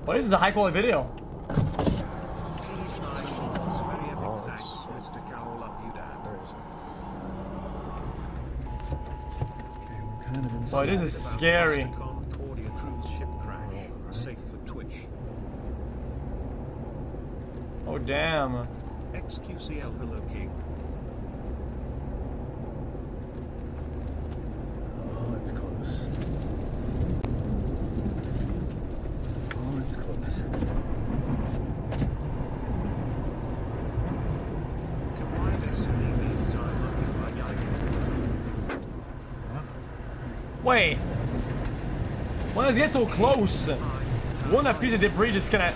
What is this, a high quality video? Boy, this is scary. Oh damn. xQcOW, hello king. Oh, it's close. Oh, it's close. Wait. When does it get so close? One that piece of debris just kinda.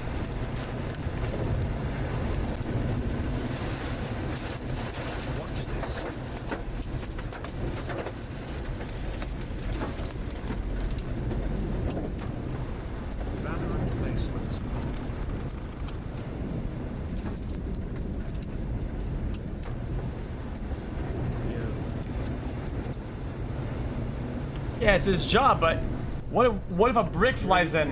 Yeah, it's his job, but what if a brick flies in?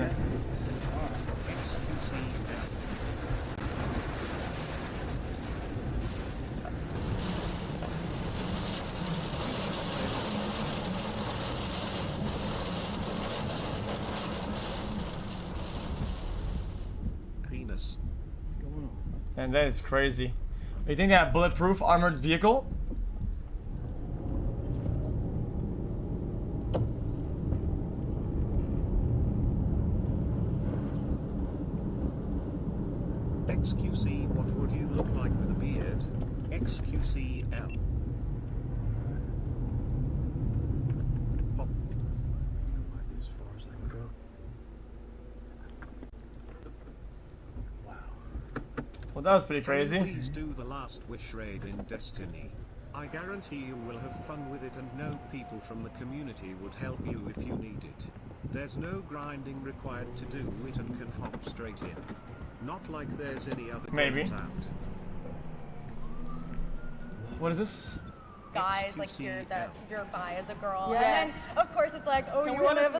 Penis. What's going on? And that is crazy. You think they have bulletproof armored vehicle? xQc, what would you look like with a beard? xQcOW. Oh. That might be as far as I can go. Wow. Well, that was pretty crazy. Please do the last wish raid in Destiny. I guarantee you will have fun with it and know people from the community would help you if you need it. There's no grinding required to do it and can hop straight in. Not like there's any other Maybe. games out. What is this? Guys, like you're bi as a girl. Yes. And then, of course, it's like, oh, you want to have a